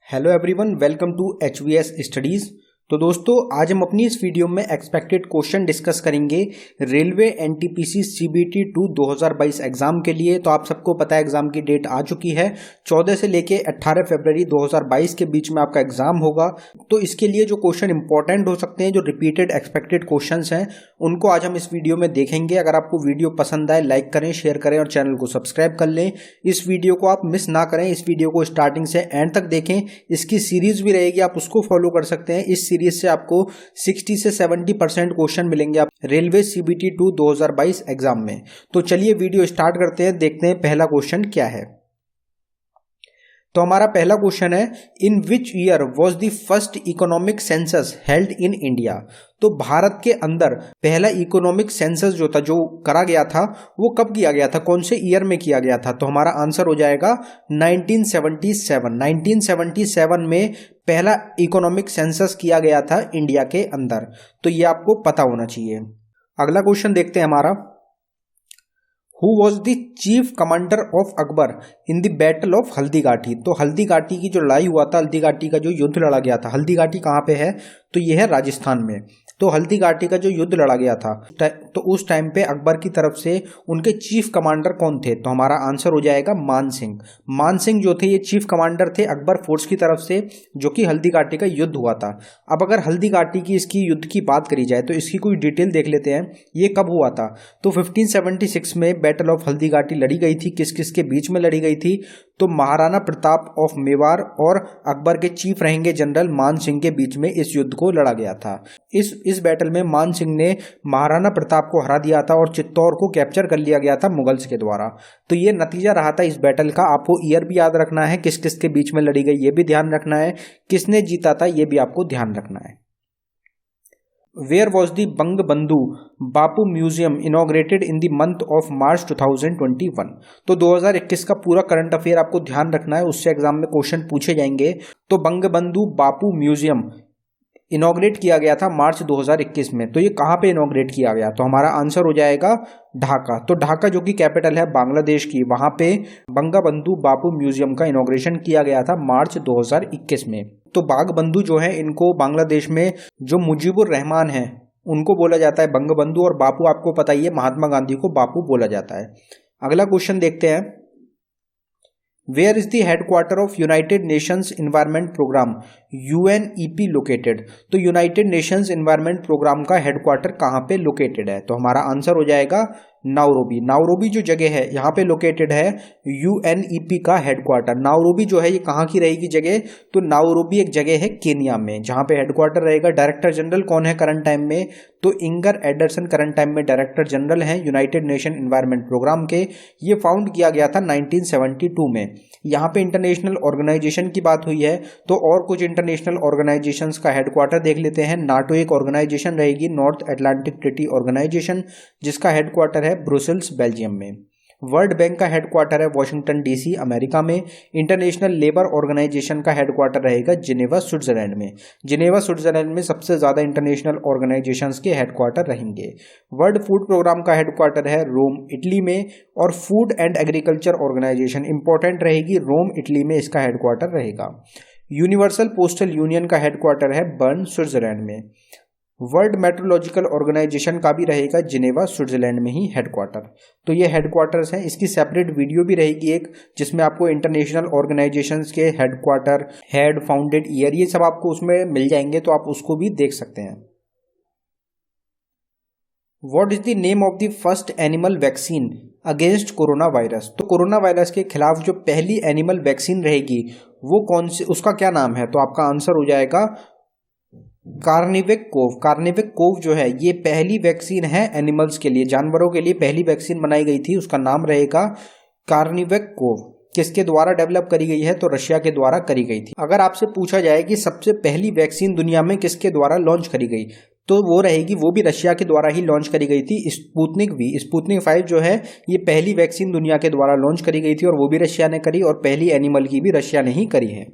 Hello everyone, welcome to HVS studies. तो दोस्तों, आज हम अपनी इस वीडियो में एक्सपेक्टेड क्वेश्चन डिस्कस करेंगे रेलवे NTPC CBT 2 2022 एग्जाम के लिए। तो आप सबको पता है एग्जाम की डेट आ चुकी है। 14 से लेके 18 फरवरी 2022 के बीच में आपका एग्जाम होगा। तो इसके लिए जो क्वेश्चन इंपॉर्टेंट हो सकते हैं, जो रिपीटेड एक्सपेक्टेड क्वेश्चंस हैं, उनको आज हम इस वीडियो में देखेंगे। अगर आपको वीडियो पसंद आए, लाइक करें, शेयर करें और चैनल को सब्सक्राइब कर लें। इस वीडियो को आप मिस ना करें, इस वीडियो को स्टार्टिंग से एंड तक देखें। इसकी सीरीज भी रहेगी, आप उसको फॉलो कर सकते हैं। इस सीरीज से आपको 60 से 70% क्वेश्चन मिलेंगे आप रेलवे CBT 2 2022 एग्जाम में। तो चलिए वीडियो स्टार्ट करते हैं, देखते हैं पहला क्वेश्चन क्या है। तो हमारा पहला क्वेश्चन है, in which year was the first economic census held in India. तो भारत के अंदर पहला इकोनॉमिक सेंसस जो था, जो करा गया था, वो कब किया गया था, कौन से ईयर में किया गया था। तो हमारा आंसर हो जाएगा 1977। 1977 में पहला इकोनॉमिक सेंसस किया गया था इंडिया के अंदर। तो ये आपको पता होना चाहिए। अगला क्वेश्चन देखते हैं हमारा, Who was the chief commander of Akbar in the battle of Haldighati. तो हल्दीघाटी की जो लड़ाई हुआ था, हल्दीघाटी का जो युद्ध लड़ा गया था, हल्दीघाटी कहाँ पे है, तो ये है राजस्थान में। तो हल्दीघाटी का जो युद्ध लड़ा गया था, तो उस टाइम पे अकबर की तरफ से उनके चीफ कमांडर कौन थे। तो हमारा आंसर हो जाएगा मान सिंह। मान सिंह जो थे, ये चीफ कमांडर थे अकबर फोर्स की तरफ से, जो कि हल्दीघाटी का युद्ध हुआ था। अब अगर हल्दीघाटी की इसकी युद्ध की बात करी जाए तो इसकी कोई डिटेल देख लेते हैं, ये कब हुआ था। तो 1576 में बैटल ऑफ हल्दीघाटी लड़ी गई थी। किस किस के बीच में लड़ी गई थी, तो महाराणा प्रताप ऑफ मेवाड़ और अकबर के चीफ रहेंगे जनरल मान सिंह के बीच में इस युद्ध को लड़ा गया था। इस बैटल में मान सिंह ने महाराणा प्रताप को हरा दिया था और चित्तौड़ को कैप्चर कर लिया गया था मुगल्स के द्वारा। तो ये नतीजा रहा था इस बैटल का। आपको ईयर भी याद रखना है, किस किस के बीच में लड़ी गई ये भी ध्यान रखना है, किसने जीता था ये भी आपको ध्यान रखना है। Where was the Bangabandhu Bapu museum inaugurated in the month of March 2021। तो 2021 का पूरा करंट अफेयर आपको ध्यान रखना है, उससे एग्जाम में क्वेश्चन पूछे जाएंगे। तो बंगबंधु बापू म्यूजियम इनॉग्रेट किया गया था मार्च 2021 में। तो ये कहाँ पे इनॉग्रेट किया गया, तो हमारा आंसर हो जाएगा ढाका। तो ढाका जो कि कैपिटल है बांग्लादेश की, वहाँ पे बंगबंधु बापू म्यूजियम का इनॉग्रेशन किया गया था मार्च 2021 में। तो बागबंधु जो है, इनको बांग्लादेश में जो मुजीबुर रहमान है उनको बोला जाता है बंगबंधु, और बापू आपको पता ही है महात्मा गांधी को बापू बोला जाता है। अगला क्वेश्चन देखते हैं, where is the headquarter of United Nations Environment Programme UNEP located. तो यूनाइटेड नेशंस एनवायरनमेंट प्रोग्राम का हेडक्वार्टर कहाँ पे लोकेटेड है, तो हमारा आंसर हो जाएगा नायरोबी। नायरोबी जो जगह है यहाँ पे लोकेटेड है UNEP का हेडक्वार्टर। नायरोबी जो है ये कहाँ की रहेगी जगह, तो नायरोबी एक जगह है केनिया में, जहाँ पे हेडक्वार्टर रहेगा। डायरेक्टर जनरल कौन है करंट टाइम में, तो इंगर एडरसन करंट टाइम में डायरेक्टर जनरल हैं यूनाइटेड नेशन एनवायरनमेंट प्रोग्राम के। ये फाउंड किया गया था 1972 में। यहाँ पे इंटरनेशनल ऑर्गेनाइजेशन की बात हुई है, तो और कुछ इंटरनेशनल ऑर्गेनाइजेशंस का हेडक्वार्टर देख लेते हैं। नाटो एक ऑर्गेनाइजेशन रहेगी, नॉर्थ अटलांटिक ट्रीटी ऑर्गेनाइजेशन, जिसका हेडक्वार्टर है ब्रुसेल्स बेल्जियम में। वर्ल्ड बैंक का हेडक्वार्टर है वॉशिंगटन DC अमेरिका में। इंटरनेशनल लेबर ऑर्गेनाइजेशन का हेडक्वार्टर रहेगा जिनेवा स्विट्जरलैंड में। जिनेवा स्विट्जरलैंड में सबसे ज़्यादा इंटरनेशनल ऑर्गेनाइजेशंस के हेडक्वार्टर रहेंगे। वर्ल्ड फूड प्रोग्राम का हेडक्वार्टर है रोम इटली में, और Food and Agriculture Organisation important रहेगी, रोम इटली में इसका हेडक्वार्टर रहेगा। यूनिवर्सल पोस्टल यूनियन का हेडक्वार्टर है बर्न स्विट्जरलैंड में। वर्ल्ड मेट्रोलॉजिकल ऑर्गेनाइजेशन का भी रहेगा जिनेवा स्विट्जरलैंड में ही हेडक्वार्टर। तो ये हेडक्वार्टर्स हैं। इसकी सेपरेट वीडियो भी रहेगी एक, जिसमें आपको इंटरनेशनल ऑर्गेनाइजेशंस के हेडक्वार्टर, हेड, फाउंडेड ईयर, ये सब आपको उसमें मिल जाएंगे, तो आप उसको भी देख सकते हैं। What is the name of the first animal vaccine against corona virus. तो कोरोना वायरस के खिलाफ जो पहली एनिमल वैक्सीन रहेगी वो कौन सी, उसका क्या नाम है, तो आपका आंसर हो जाएगा कार्निवेक कोव। कार्निवेक कोव जो है ये पहली वैक्सीन है एनिमल्स के लिए, जानवरों के लिए पहली वैक्सीन बनाई गई थी, उसका नाम रहेगा कार्निवेक कोव। किसके द्वारा डेवलप करी गई है, तो रशिया के द्वारा करी गई थी। अगर आपसे पूछा जाए कि सबसे पहली वैक्सीन दुनिया में किसके द्वारा लॉन्च करी गई, तो वो रहेगी, वो भी रशिया के द्वारा ही लॉन्च करी गई थी, स्पुतनिक V। स्पुतनिक 5 जो है ये पहली वैक्सीन दुनिया के द्वारा लॉन्च करी गई थी, और वो भी रशिया ने करी, और पहली एनिमल की भी रशिया ने ही करी है।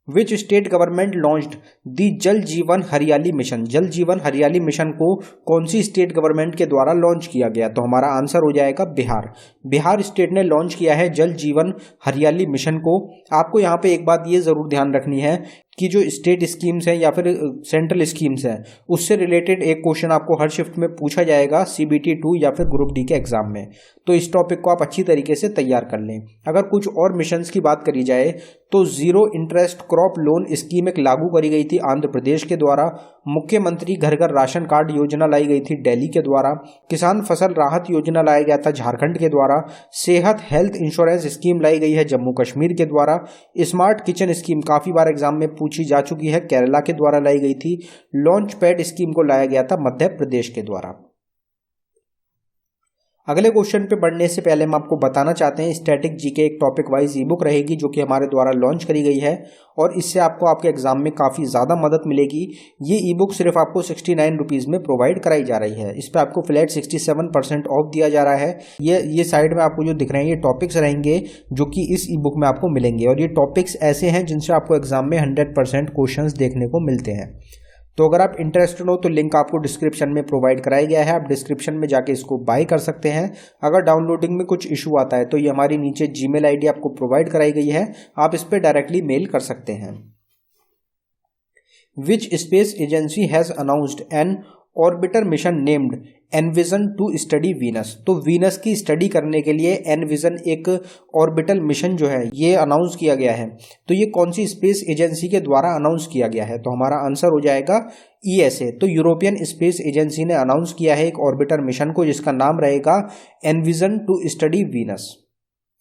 विच स्टेट गवर्नमेंट लॉन्च्ड दी जल जीवन हरियाली मिशन। जल जीवन हरियाली मिशन को कौन सी स्टेट गवर्नमेंट के द्वारा लॉन्च किया गया? तो हमारा आंसर हो जाएगा बिहार। बिहार स्टेट ने लॉन्च किया है जल जीवन हरियाली मिशन को। आपको यहाँ पे एक बात ये जरूर ध्यान रखनी है कि जो स्टेट स्कीम्स हैं या फिर सेंट्रल स्कीम्स हैं उससे रिलेटेड एक क्वेश्चन आपको हर शिफ्ट में पूछा जाएगा CBT 2 या फिर ग्रुप डी के एग्जाम में। तो इस टॉपिक को आप अच्छी तरीके से तैयार कर लें। अगर कुछ और मिशंस की बात करी जाए तो zero interest crop loan scheme एक लागू करी गई थी आंध्र प्रदेश के द्वारा। मुख्यमंत्री घर घर राशन कार्ड योजना लाई गई थी दिल्ली के द्वारा। किसान फसल राहत योजना लाया गया था झारखंड के द्वारा। सेहत हेल्थ इंश्योरेंस स्कीम लाई गई है जम्मू कश्मीर के द्वारा। स्मार्ट किचन स्कीम काफी बार एग्जाम में पूछी जा चुकी है, केरला के द्वारा लाई गई थी। लॉन्च पैड स्कीम को लाया गया था मध्य प्रदेश के द्वारा। अगले क्वेश्चन पे बढ़ने से पहले हम आपको बताना चाहते हैं स्टैटिक जीके एक टॉपिक वाइज ई बुक रहेगी जो कि हमारे द्वारा लॉन्च करी गई है और इससे आपको आपके एग्जाम में काफ़ी ज़्यादा मदद मिलेगी। ये ई बुक सिर्फ आपको 69 रुपीज़ में प्रोवाइड कराई जा रही है। इस पर आपको फ्लैट 67% ऑफ दिया जा रहा है। ये साइड में आपको जो दिख रहे हैं ये टॉपिक्स रहेंगे जो कि इस ई बुक में आपको मिलेंगे और ये टॉपिक्स ऐसे हैं जिनसे आपको एग्जाम में 100% क्वेश्चन देखने को मिलते हैं। तो अगर आप इंटरेस्टेड हो तो लिंक आपको डिस्क्रिप्शन में प्रोवाइड कराया गया है, आप डिस्क्रिप्शन में जाके इसको बाय कर सकते हैं। अगर डाउनलोडिंग में कुछ इशू आता है तो ये हमारी नीचे जीमेल आईडी आपको प्रोवाइड कराई गई है, आप इस पर डायरेक्टली मेल कर सकते हैं। Which space agency has announced an orbiter mission named EnVision to study Venus. तो वीनस की स्टडी करने के लिए एनविजन एक ऑर्बिटल मिशन जो है ये अनाउंस किया गया है। तो ये कौन सी स्पेस एजेंसी के द्वारा अनाउंस किया गया है? तो हमारा आंसर हो जाएगा ESA। तो यूरोपियन स्पेस एजेंसी ने अनाउंस किया है एक ऑर्बिटर मिशन को जिसका नाम रहेगा एनविजन टू स्टडी वीनस।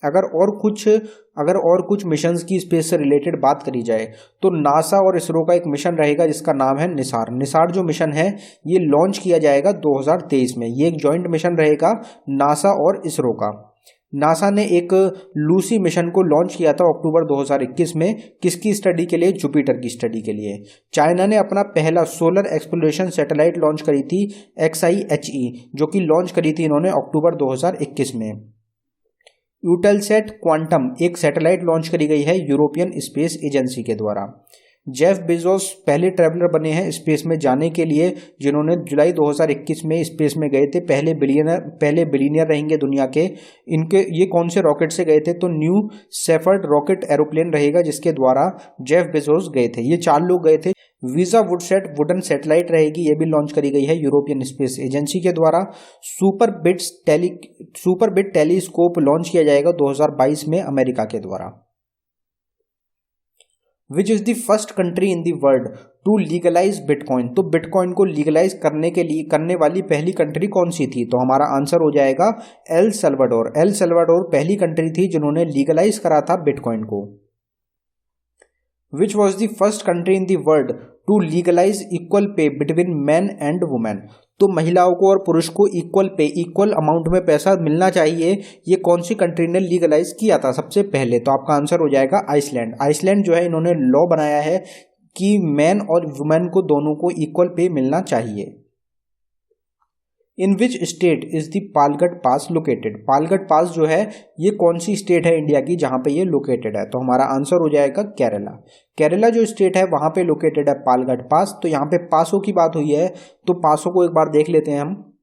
अगर और कुछ मिशंस की स्पेस से रिलेटेड बात करी जाए तो नासा और इसरो का एक मिशन रहेगा जिसका नाम है निसार। निसार जो मिशन है ये लॉन्च किया जाएगा 2023 में। ये एक जॉइंट मिशन रहेगा नासा और इसरो का। नासा ने एक लूसी मिशन को लॉन्च किया था अक्टूबर 2021 में। किसकी स्टडी के लिए? जुपिटर की स्टडी के लिए। चाइना ने अपना पहला सोलर एक्सप्लोरेशन सैटेलाइट लॉन्च करी थी XIHE जो कि लॉन्च करी थी इन्होंने अक्टूबर 2021 में। यूटेलसेट क्वांटम एक सैटेलाइट लॉन्च करी गई है यूरोपियन स्पेस एजेंसी के द्वारा। जेफ बेजोस पहले ट्रैवलर बने हैं स्पेस में जाने के लिए जिन्होंने जुलाई 2021 में स्पेस में गए थे। पहले बिलियनियर रहेंगे दुनिया के। ये कौन से रॉकेट से गए थे? तो न्यू शेफर्ड रॉकेट एरोप्लेन रहेगा जिसके द्वारा जेफ बेजोस गए थे। ये 4 लोग गए थे। वीजा वुडसेट वुडन सैटेलाइट रहेगी, ये भी लॉन्च करी गई है यूरोपियन स्पेस एजेंसी के द्वारा। सुपरबिट टेलीस्कोप लॉन्च किया जाएगा 2022 में अमेरिका के द्वारा। Which is the first country in the world to legalise bitcoin. तो बिटकॉइन को लीगलाइज करने वाली पहली कंट्री कौन सी थी? तो हमारा आंसर हो जाएगा एल सल्वाडोर। एल सल्वाडोर पहली कंट्री थी जिन्होंने लीगलाइज करा था बिटकॉइन को। Which was the first country in the world to legalise equal pay between man and women. तो महिलाओं को और पुरुष को इक्वल अमाउंट में पैसा मिलना चाहिए, ये कौन सी कंट्री ने लीगलाइज किया था सबसे पहले? तो आपका आंसर हो जाएगा आइसलैंड। आइसलैंड जो है इन्होंने लॉ बनाया है कि मैन और वुमेन को दोनों को इक्वल पे मिलना चाहिए। In which state is the Palghat pass located. Palghat pass जो है ये कौन सी स्टेट है इंडिया की जहां पे ये लोकेटेड है? तो हमारा आंसर हो जाएगा केरला। केरला जो स्टेट है वहां पे लोकेटेड है पालगढ़ पास। तो यहाँ पे पासों की बात हुई है तो पासों को एक बार देख लेते हैं हम।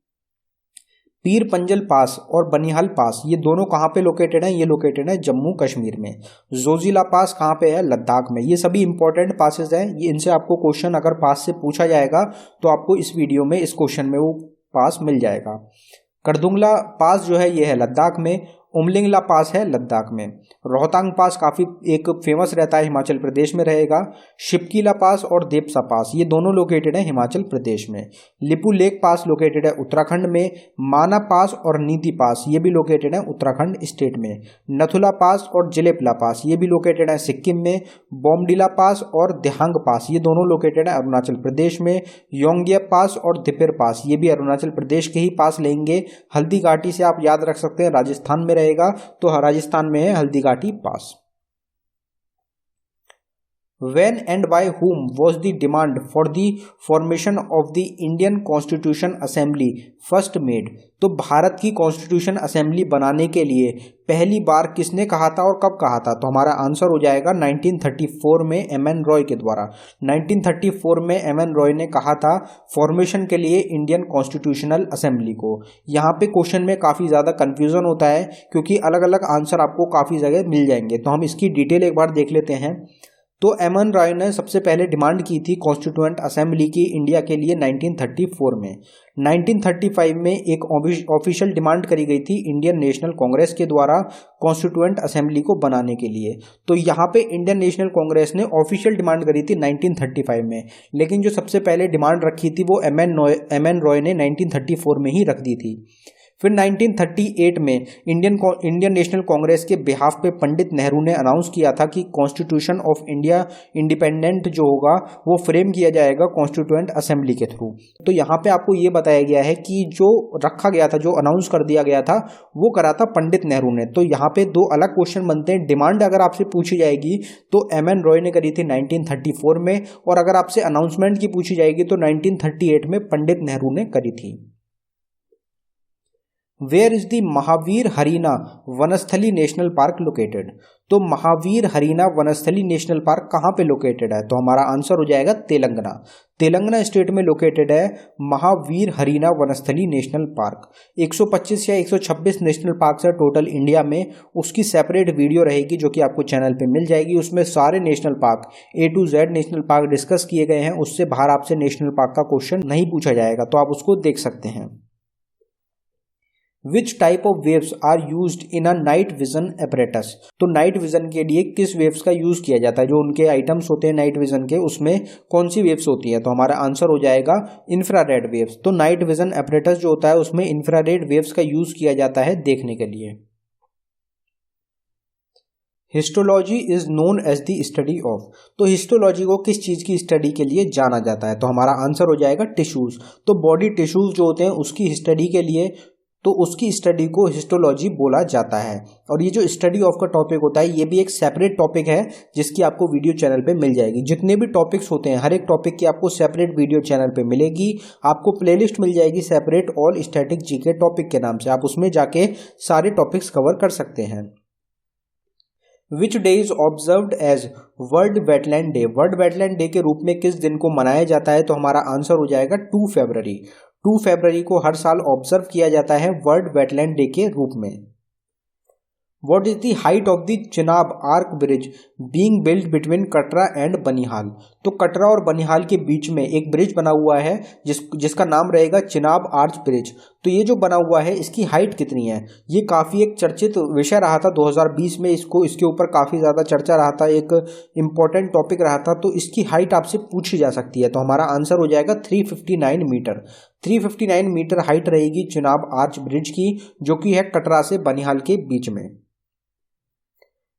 पीर पंजल पास और बनिहाल पास ये दोनों कहाँ पे लोकेटेड हैं? ये लोकेटेड है जम्मू कश्मीर में। जोजिला पास कहाँ पे है? लद्दाख में। ये सभी इंपॉर्टेंट पासेस हैं, ये इनसे आपको क्वेश्चन अगर पास से पूछा जाएगा तो आपको इस वीडियो में इस क्वेश्चन में वो पास मिल जाएगा। करदुंगला पास जो है ये है लद्दाख में। उमलिंगला पास है लद्दाख में। रोहतांग पास काफ़ी एक फेमस रहता है हिमाचल प्रदेश में रहेगा। शिपकीला पास और देपसा पास ये दोनों लोकेटेड है हिमाचल प्रदेश में। लिपू लेक पास लोकेटेड है उत्तराखंड में। माना पास और नीति पास ये भी लोकेटेड है उत्तराखंड स्टेट में। नथुला पास और जिलेपला पास ये भी लोकेटेड है सिक्किम में। बोमडिला पास और दिहांग पास ये दोनों लोकेटेड है अरुणाचल प्रदेश में। योंगिया पास और दिपिर पास ये भी अरुणाचल प्रदेश के ही पास लेंगे। हल्दी घाटी से आप याद रख सकते हैं राजस्थान में रहेगा, तो राजस्थान में है हल्दी घाटी पास। When and by whom was the demand for the formation of the Indian Constitution Assembly first made? तो भारत की कॉन्स्टिट्यूशन असेंबली बनाने के लिए पहली बार किसने कहा था और कब कहा था? तो हमारा आंसर हो जाएगा 1934 में एमएन रॉय के द्वारा। 1934 में एमएन रॉय ने कहा था फॉर्मेशन के लिए इंडियन कॉन्स्टिट्यूशनल असेंबली को। यहाँ पे क्वेश्चन में काफ़ी ज़्यादा कन्फ्यूज़न होता है क्योंकि अलग अलग आंसर आपको काफ़ी जगह मिल जाएंगे, तो हम इसकी डिटेल एक बार देख लेते हैं। तो एमएन रॉय ने सबसे पहले डिमांड की थी कॉन्स्टिट्यूएंट असेंबली की इंडिया के लिए 1934 में। 1935 में एक ऑफिशियल डिमांड करी गई थी इंडियन नेशनल कांग्रेस के द्वारा कॉन्स्टिट्यूएंट असेंबली को बनाने के लिए। तो यहाँ पे इंडियन नेशनल कांग्रेस ने ऑफिशियल डिमांड करी थी 1935 में, लेकिन जो सबसे पहले डिमांड रखी थी वो एमएन रॉय ने 1934 में ही रख दी थी। फिर 1938 में इंडियन नेशनल कांग्रेस के बिहाफ पे पंडित नेहरू ने अनाउंस किया था कि कॉन्स्टिट्यूशन ऑफ इंडिया इंडिपेंडेंट जो होगा वो फ्रेम किया जाएगा कॉन्स्टिट्यूएंट असेंबली के थ्रू। तो यहाँ पे आपको ये बताया गया है कि जो रखा गया था, जो अनाउंस कर दिया गया था, वो करा था पंडित नेहरू ने। तो यहाँ पे दो अलग क्वेश्चन बनते हैं। डिमांड अगर आपसे पूछी जाएगी तो एमएन रॉय ने करी थी 1934 में, और अगर आपसे अनाउंसमेंट की पूछी जाएगी तो 1938 में पंडित नेहरू ने करी थी। Where is the Mahavir Harina Vanasthali National Park located? तो महावीर हरीना वनस्थली नेशनल पार्क कहाँ पे लोकेटेड है? तो हमारा आंसर हो जाएगा तेलंगाना। तेलंगाना स्टेट में लोकेटेड है महावीर हरीना वनस्थली नेशनल पार्क। 125 या 126 नेशनल पार्क है टोटल इंडिया में। उसकी सेपरेट वीडियो रहेगी जो कि आपको चैनल पे मिल जाएगी। उसमें सारे national park A to Z national park discuss किए गए हैं। उससे बाहर आपसे नेशनल पार्क का क्वेश्चन नहीं पूछा जाएगा, तो आप उसको देख सकते हैं। Which type of waves are used in a night vision apparatus? तो नाइट विजन के लिए किस वेव्स का यूज किया जाता है? जो उनके आइटम्स होते हैं नाइट विजन के, उसमें कौन सी वेव्स होती है? तो हमारा आंसर हो जाएगा इंफ्रारेड वेव्स। तो नाइट विजन apparatus जो होता है उसमें इंफ्रारेड वेव्स का यूज किया जाता है देखने के लिए। Histology is known as the study of. तो हिस्टोलॉजी को किस चीज़ की स्टडी के लिए जाना जाता है? तो हमारा आंसर हो जाएगा टिश्यूज। तो बॉडी टिश्यूज जो होते हैं उसकी स्टडी के लिए, तो उसकी स्टडी को हिस्टोलॉजी बोला जाता है। और ये जो स्टडी ऑफ का टॉपिक होता है ये भी एक सेपरेट टॉपिक है जिसकी आपको वीडियो चैनल पे मिल जाएगी। जितने भी टॉपिक्स होते हैं हर एक टॉपिक की आपको सेपरेट वीडियो चैनल पे मिलेगी। आपको प्लेलिस्ट मिल जाएगी separate all static GK topic के नाम से। आप उसमें जाके सारे टॉपिक्स कवर कर सकते हैं। Which day is observed as World Wetland Day? World Wetland Day के रूप में किस दिन को मनाया जाता है? तो हमारा आंसर हो जाएगा 2 फरवरी। 2 फरवरी को हर साल ऑब्जर्व किया जाता है वर्ल्ड वेटलैंड डे के रूप में। What is the height of the Chenab arch bridge being built between Katra and Banihal? तो कटरा और बनिहाल के बीच में एक ब्रिज बना हुआ है जिसका नाम रहेगा चिनाब आर्च ब्रिज। तो ये जो बना हुआ है इसकी हाइट कितनी है? ये काफ़ी एक चर्चित विषय रहा था 2020 में। इसके ऊपर काफ़ी ज़्यादा चर्चा रहा था, एक इम्पॉर्टेंट टॉपिक रहा था। तो इसकी हाइट आपसे पूछी जा सकती है। तो हमारा आंसर हो जाएगा 359 मीटर। 359 मीटर हाइट रहेगी चिनाब आर्च ब्रिज की, जो कि है कटरा से बनिहाल के बीच में।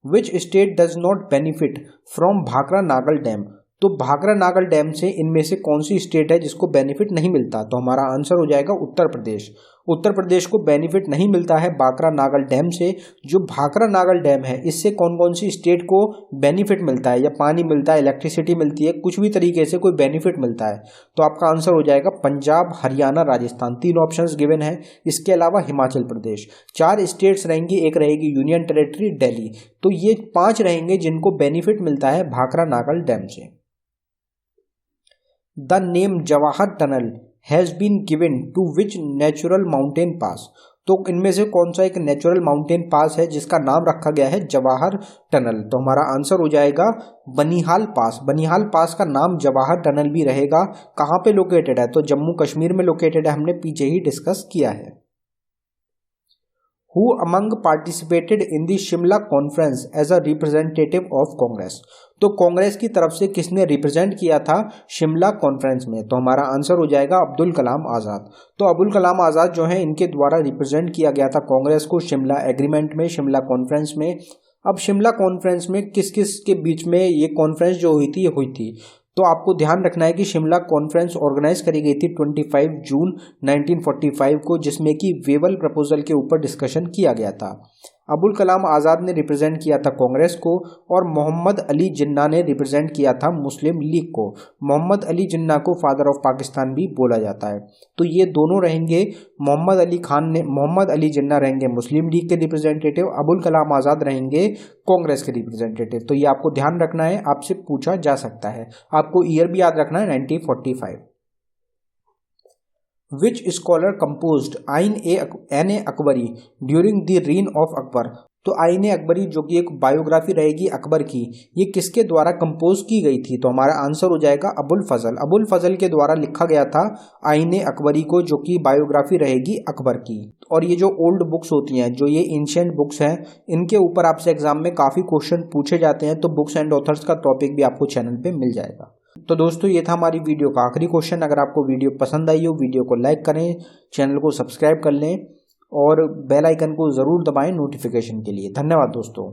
Which state does not benefit from Bhakra Nangal dam? तो भाखरा नागल डैम से इनमें से कौन सी स्टेट है जिसको बेनिफिट नहीं मिलता? तो हमारा आंसर हो जाएगा उत्तर प्रदेश। उत्तर प्रदेश को बेनिफिट नहीं मिलता है भाखरा नागल डैम से। जो भाखरा नागल डैम है इससे कौन कौन सी स्टेट को बेनिफिट मिलता है? या पानी मिलता है, इलेक्ट्रिसिटी मिलती है, कुछ भी तरीके से कोई बेनिफिट मिलता है? तो आपका आंसर हो जाएगा पंजाब, हरियाणा, राजस्थान। 3 ऑप्शंस गिवन है। इसके अलावा हिमाचल प्रदेश। 4 स्टेट्स रहेंगी, एक रहेगी यूनियन टेरेटरी दिल्ली। तो ये 5 रहेंगे जिनको बेनिफिट मिलता है भाखरा नागल डैम से। The name Jawahar tunnel has been given to which natural mountain pass? तो इनमें से कौन सा एक नेचुरल माउंटेन पास है जिसका नाम रखा गया है जवाहर टनल? तो हमारा आंसर हो जाएगा बनिहाल पास। बनिहाल पास का नाम जवाहर टनल भी रहेगा। कहाँ पे लोकेटेड है? तो जम्मू कश्मीर में लोकेटेड है, हमने पीछे ही डिस्कस किया है। Who among participated in the Shimla conference as a representative of Congress? तो कांग्रेस की तरफ से किसने रिप्रेजेंट किया था शिमला कॉन्फ्रेंस में? तो हमारा आंसर हो जाएगा अब्दुल कलाम आज़ाद। तो अब्दुल कलाम आज़ाद जो है इनके द्वारा रिप्रेजेंट किया गया था कांग्रेस को शिमला एग्रीमेंट में, शिमला कॉन्फ्रेंस में। अब शिमला कॉन्फ्रेंस में किस किस के बीच में ये कॉन्फ्रेंस जो हुई थी? तो आपको ध्यान रखना है कि शिमला कॉन्फ्रेंस ऑर्गेनाइज करी गई थी 25 जून 1945 को, जिसमें कि वेवल प्रपोजल के ऊपर डिस्कशन किया गया था। अबुल कलाम आज़ाद ने रिप्रेजेंट किया था कांग्रेस को और मोहम्मद अली जिन्ना ने रिप्रेजेंट किया था मुस्लिम लीग को। मोहम्मद अली जिन्ना को फादर ऑफ पाकिस्तान भी बोला जाता है। तो ये दोनों रहेंगे, मोहम्मद अली जिन्ना रहेंगे मुस्लिम लीग के रिप्रेजेंटेटिव, अबुल कलाम आज़ाद रहेंगे कांग्रेस के रिप्रेजेंटेटिव। तो ये आपको ध्यान रखना है, आपसे पूछा जा सकता है। आपको ईयर भी याद रखना है 1945। Which scholar composed Ain i Akbari during the reign of Akbar. तो आइन ए अकबरी जो कि एक बायोग्राफी रहेगी अकबर की, ये किसके द्वारा कंपोज की गई थी? तो हमारा आंसर हो जाएगा अबुल फजल। अबुल फजल के द्वारा लिखा गया था आइन ए अकबरी को, जो कि बायोग्राफी रहेगी अकबर की। और ये जो ओल्ड बुक्स होती हैं, जो ये एंशिएंट बुक्स हैं, इनके ऊपर आपसे एग्जाम में काफ़ी क्वेश्चन पूछे जाते हैं। तो बुक्स एंड ऑथर्स का टॉपिक भी आपको चैनल पे मिल जाएगा। तो दोस्तों ये था हमारी वीडियो का आखिरी क्वेश्चन। अगर आपको वीडियो पसंद आई हो, वीडियो को लाइक करें, चैनल को सब्सक्राइब कर लें और बेल आइकन को ज़रूर दबाएं नोटिफिकेशन के लिए। धन्यवाद दोस्तों।